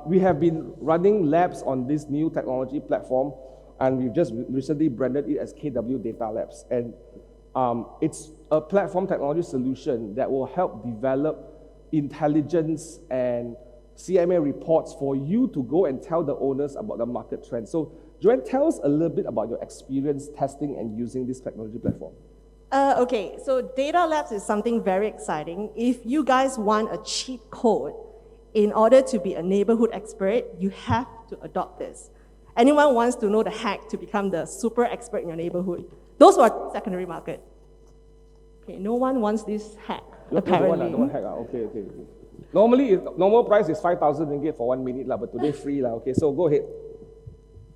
We have been running labs on this new technology platform, and we've just recently branded it as KW DataLabs. And it's a platform technology solution that will help develop intelligence and CMA reports for you to go and tell the owners about the market trends. So, Joanne, tell us a little bit about your experience testing and using this technology platform. Okay, so DataLabs is something very exciting. If you guys want a cheat code in order to be a neighborhood expert, you have to adopt this. Anyone wants to know the hack to become the super expert in your neighborhood? Those who are secondary market. Okay, no one wants this hack, apparently. No one hack. Okay. Normally, normal price is 5,000 ringgit for 1 minute, but today free. Okay, so go ahead.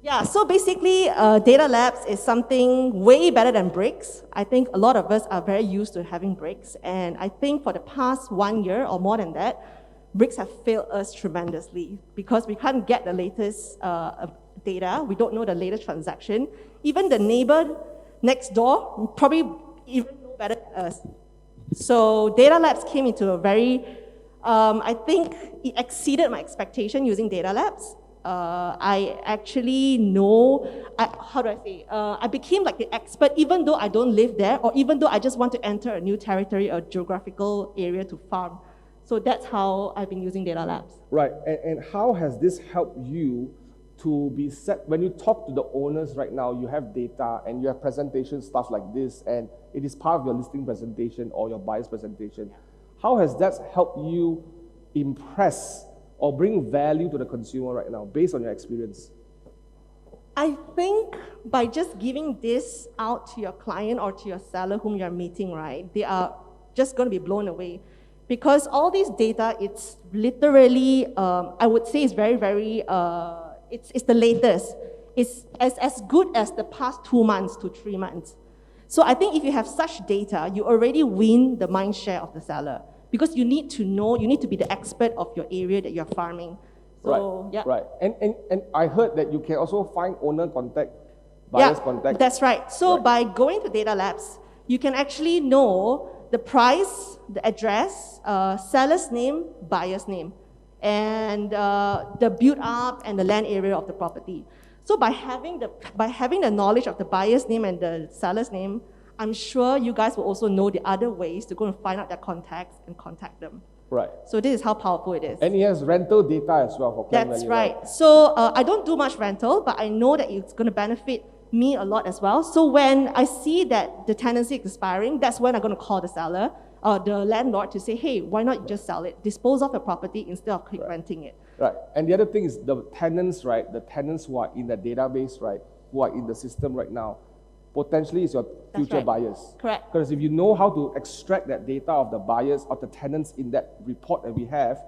Yeah, so basically, DataLabs is something way better than bricks. I think a lot of us are very used to having bricks, and I think for the past 1 year or more than that, bricks have failed us tremendously because we can't get the latest data. We don't know the latest transaction. Even the neighbor next door probably even know better than us. So DataLabs came into a very, I think it exceeded my expectation using DataLabs. I actually know, I became like the expert even though I don't live there or even though I just want to enter a new territory or geographical area to farm. So that's how I've been using DataLabs. Right, and how has this helped you to be set, when you talk to the owners right now, you have data and you have presentation stuff like this, and it is part of your listing presentation or your buyer's presentation. How has that helped you impress or bring value to the consumer right now, based on your experience? I think by just giving this out to your client or to your seller whom you're meeting, right, they are just going to be blown away. Because all this data, it's literally, I would say it's very, very, it's the latest. It's as good as the past 2 months to 3 months. So I think if you have such data, you already win the mind share of the seller. Because you need to know, you need to be the expert of your area that you're farming. So, right, yeah. Right. And I heard that you can also find owner contact, buyer's contact. That's right. So by going to DataLabs, you can actually know the price, the address, seller's name, buyer's name, and the build up and the land area of the property. So by having the knowledge of the buyer's name and the seller's name, I'm sure you guys will also know the other ways to go and find out their contacts and contact them. Right. So this is how powerful it is. And it has rental data as well for Clan Valley. That's right. So I don't do much rental, but I know that it's going to benefit me a lot as well. So when I see that the tenancy is expiring, that's when I'm going to call the seller or the landlord to say, hey, why not just sell it? Dispose of the property instead of renting it. Right. And the other thing is the tenants, right? The tenants who are in the database, right? Who are in the system right now, potentially is your future buyers. Correct. Because if you know how to extract that data of the buyers, of the tenants in that report that we have,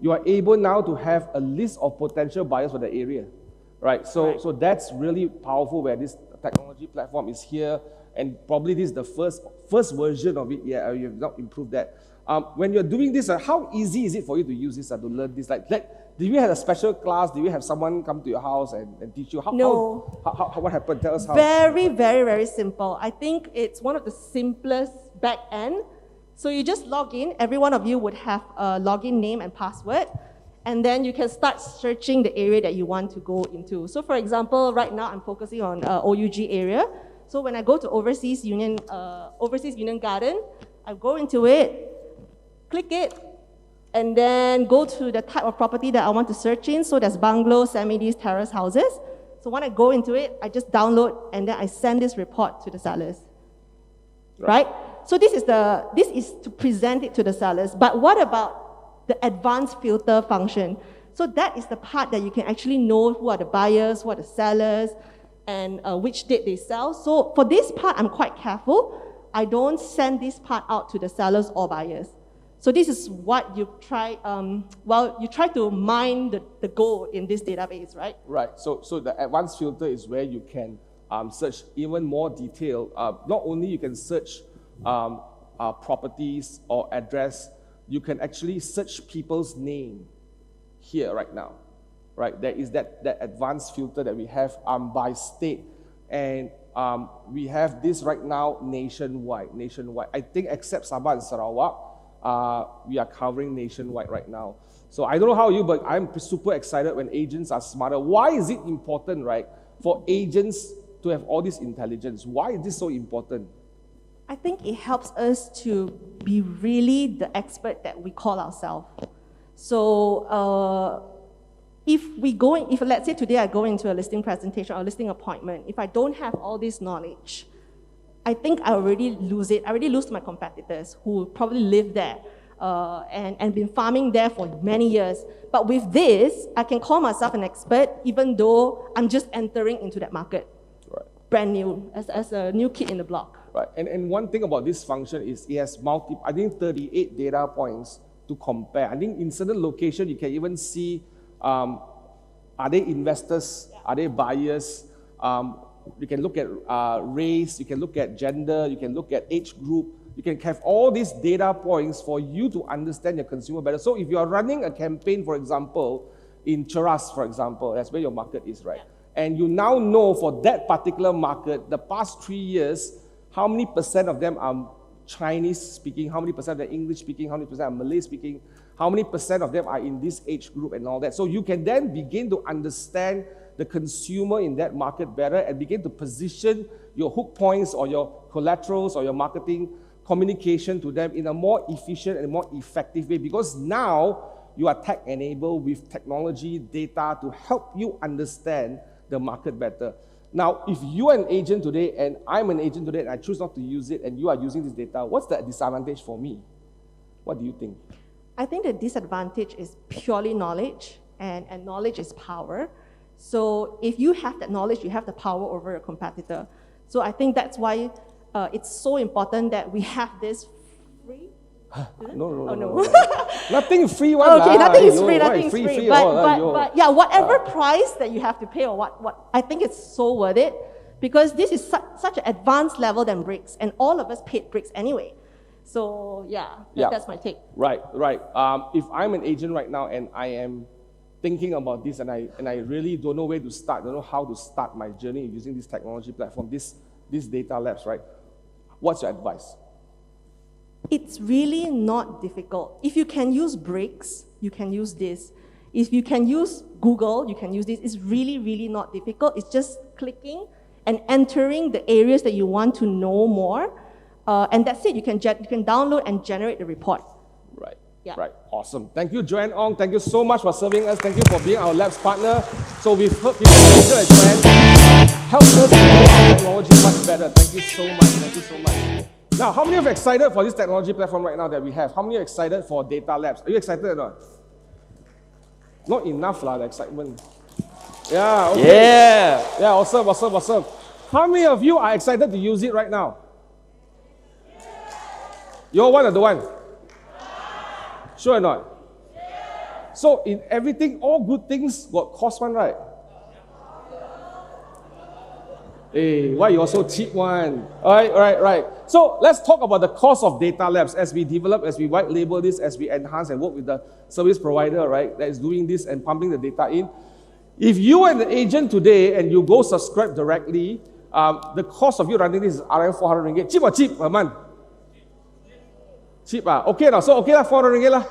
you are able now to have a list of potential buyers for the area. Right, so that's really powerful where this technology platform is here, and probably this is the first version of it. Yeah, you have not improved that. When you're doing this, how easy is it for you to use this, to learn this? Do you have a special class? Do you have someone come to your house and teach you? No. What happened? Tell us how. Very, very, very simple. I think it's one of the simplest back end. So you just log in. Every one of you would have a login name and password. And then you can start searching the area that you want to go into. So for example, right now I'm focusing on OUG area. So when I go to Overseas Union Garden, I go into it, click it, and then go to the type of property that I want to search in. So there's bungalows, semi-detached, terrace houses. So when I go into it, I just download and then I send this report to the sellers. Right? So this is to present it to the sellers. But what about the advanced filter function? So that is the part that you can actually know who are the buyers, who are the sellers, and which date they sell. So for this part, I'm quite careful. I don't send this part out to the sellers or buyers. So this is what you try, you try to mine the gold in this database, right? Right, so the advanced filter is where you can search even more detail. Not only you can search properties or address, you can actually search people's name here right now, right? There is that advanced filter that we have by state, and we have this right now nationwide. I think except Sabah and Sarawak, we are covering nationwide right now. So I don't know how you, but I'm super excited when agents are smarter. Why is it important, right, for agents to have all this intelligence? Why is this so important? I think it helps us to be really the expert that we call ourselves. So if let's say today I go into a listing presentation or listing appointment, if I don't have all this knowledge, I think I already lose it. I already lose to my competitors who probably live there and been farming there for many years. But with this, I can call myself an expert even though I'm just entering into that market. Right. Brand new, as a new kid in the block. Right. And one thing about this function is it has 38 data points to compare. I think in certain location you can even see are they investors, are they buyers, you can look at race, you can look at gender, you can look at age group, you can have all these data points for you to understand your consumer better. So if you are running a campaign, for example, in Cheras, for example, that's where your market is, right? And you now know for that particular market, the past 3 years, how many percent of them are Chinese speaking, how many percent are English speaking, how many percent are Malay speaking, how many percent of them are in this age group and all that. So you can then begin to understand the consumer in that market better and begin to position your hook points or your collaterals or your marketing communication to them in a more efficient and more effective way, because now you are tech-enabled with technology, data to help you understand the market better. Now, if you are an agent today and I'm an agent today and I choose not to use it and you are using this data, what's the disadvantage for me? What do you think? I think the disadvantage is purely knowledge, and knowledge is power. So if you have that knowledge, you have the power over a competitor. So I think that's why it's so important that we have this free. No. Nothing free one. Okay, nothing is free, nothing is free. But But yeah, whatever price that you have to pay or what I think it's so worth it, because this is such an advanced level than bricks, and all of us paid bricks anyway. So that's my take. Right. If I'm an agent right now and I am thinking about this and I really don't know where to start, don't know how to start my journey using this technology platform, this DataLabs, right? What's your advice? It's really not difficult. If you can use bricks, you can use this. If you can use Google, you can use this. It's really, really not difficult. It's just clicking and entering the areas that you want to know more. And that's it. You can download and generate the report. Right. Yeah. Right. Awesome. Thank you, Joanne Ong. Thank you so much for serving us. Thank you for being our labs partner. So we've heard people like Joanne help us to know our technology much better. Thank you so much. Thank you so much. Now, how many of you are excited for this technology platform right now that we have? How many are excited for DataLabs? Are you excited or not? Not enough, the excitement. Yeah, okay. Yeah, awesome. How many of you are excited to use it right now? You're one or the one? Sure or not? So in everything, all good things got cost one, right? Hey, why you so cheap one? Right. So let's talk about the cost of DataLabs as we develop, as we white label this, as we enhance and work with the service provider, right, that is doing this and pumping the data in. If you are an agent today and you go subscribe directly, the cost of you running this is RM 400 ringgit. Cheap or cheap per month? Cheap okay now. So okay lah, 400 ringgit lah.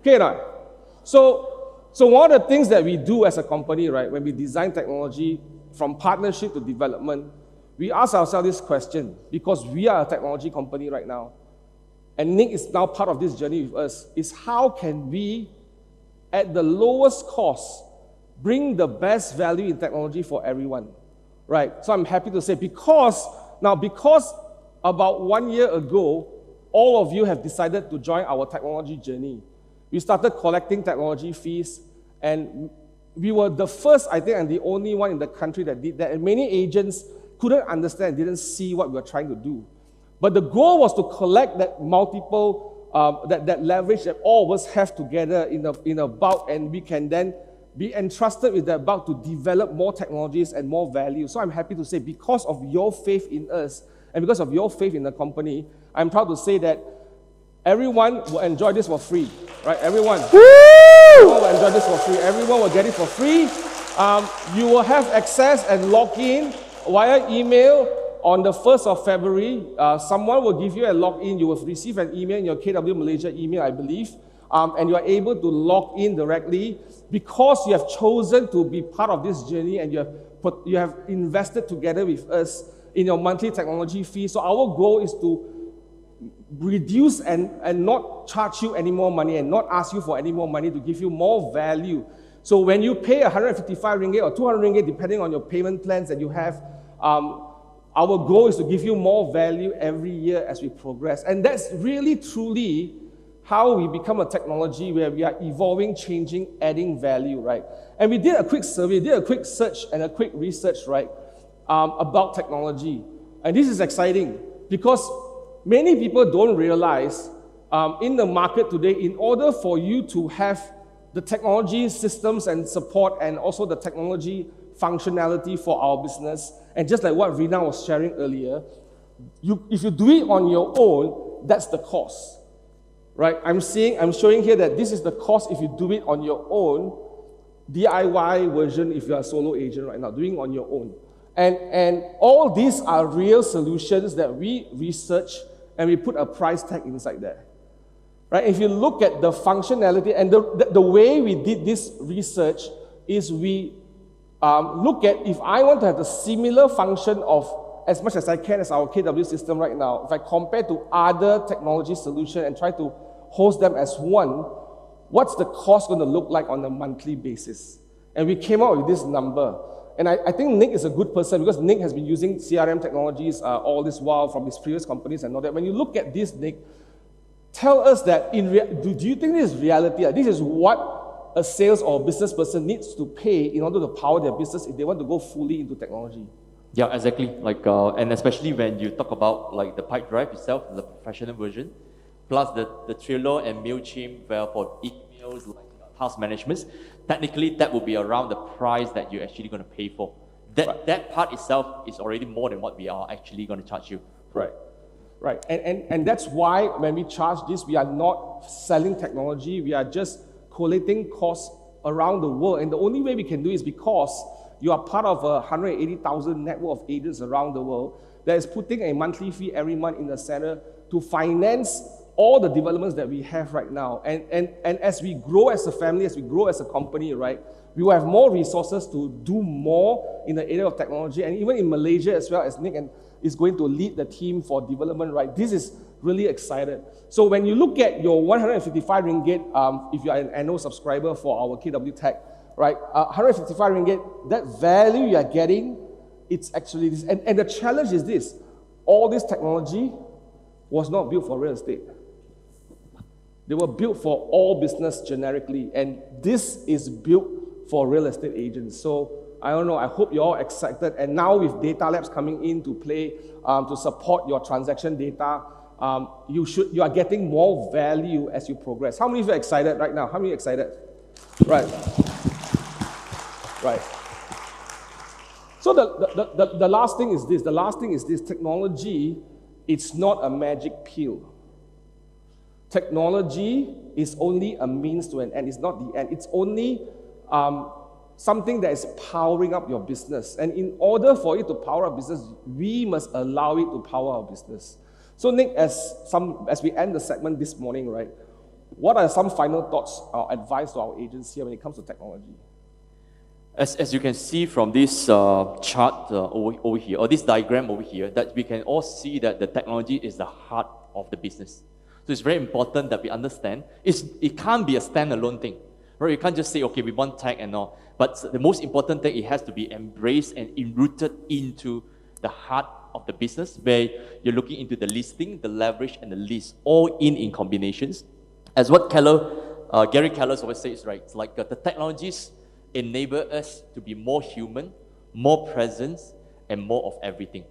Okay now. So one of the things that we do as a company, right, when we design technology from partnership to development, we ask ourselves this question, because we are a technology company right now, and Nick is now part of this journey with us, is how can we, at the lowest cost, bring the best value in technology for everyone, right? So I'm happy to say, because about 1 year ago, all of you have decided to join our technology journey. We started collecting technology fees, and we were the first, I think, and the only one in the country that did that. And many agents couldn't understand, didn't see what we were trying to do. But the goal was to collect that multiple, that leverage that all of us have together in a bulk, and we can then be entrusted with that bulk to develop more technologies and more value. So I'm happy to say, because of your faith in us, and because of your faith in the company, I'm proud to say that everyone will enjoy this for free, right? Everyone will enjoy this for free. Everyone will get it for free. You will have access and log in via email on the 1st of February. Someone will give you a login. You will receive an email in your KW Malaysia email, I believe, and you are able to log in directly because you have chosen to be part of this journey and you have invested together with us in your monthly technology fee. So our goal is to reduce and not charge you any more money and not ask you for any more money, to give you more value. So when you pay 155 ringgit or 200 ringgit, depending on your payment plans that you have, our goal is to give you more value every year as we progress. And that's really, truly how we become a technology where we are evolving, changing, adding value, right? And we did a quick survey, did a quick search and a quick research, right, about technology. And this is exciting because many people don't realize in the market today, in order for you to have the technology systems and support and also the technology functionality for our business, and just like what Rina was sharing earlier, if you do it on your own, that's the cost. Right? I'm showing here that this is the cost if you do it on your own, DIY version if you're a solo agent right now, doing it on your own. And all these are real solutions that we research and we put a price tag inside there. Right? If you look at the functionality, and the way we did this research is we look at, if I want to have the similar function of as much as I can as our KW system right now, if I compare to other technology solutions and try to host them as one, what's the cost going to look like on a monthly basis? And we came out with this number. And I think Nick is a good person because Nick has been using CRM technologies all this while from his previous companies and all that. When you look at this, Nick, tell us that, do you think this is reality? This is what a sales or business person needs to pay in order to power their business if they want to go fully into technology? Yeah, exactly. And especially when you talk about like the pipe drive itself, the professional version, plus the Trello and MailChimp for emails, like task management, technically that will be around the price that you're actually going to pay for. That part itself is already more than what we are actually going to charge you. Right. And that's why when we charge this, we are not selling technology, we are just collating costs around the world. And the only way we can do it is because you are part of a 180,000 network of agents around the world that is putting a monthly fee every month in the center to finance all the developments that we have right now. And as we grow as a family, as we grow as a company, right, we will have more resources to do more in the area of technology. And even in Malaysia as well, as Nick is going to lead the team for development, right, this is really excited. So when you look at your 155 ringgit, if you are an annual subscriber for our KW Tech, right, 155 ringgit, that value you are getting, it's actually this. And the challenge is this: all this technology was not built for real estate. They were built for all business generically, and this is built for real estate agents. So I don't know, I hope you're all excited. And now with DataLabs coming in to play, to support your transaction data, you are getting more value as you progress. How many of you are excited right now? How many are excited? Right. So the last thing is this. The last thing is this: technology, it's not a magic pill. Technology is only a means to an end. It's not the end. It's only something that is powering up your business. And in order for it to power our business, we must allow it to power our business. So Nick, as we end the segment this morning, right, what are some final thoughts or advice to our agents here when it comes to technology? As you can see from this chart over here, or this diagram over here, that we can all see that the technology is the heart of the business. So it's very important that we understand it can't be a standalone thing. Right? You can't just say, okay, we want tech and all. But the most important thing, it has to be embraced and enrooted into the heart of the business, where you're looking into the listing, the leverage, and the lease, all in combinations. As what Gary Keller always says, right? It's like the technologies enable us to be more human, more present, and more of everything.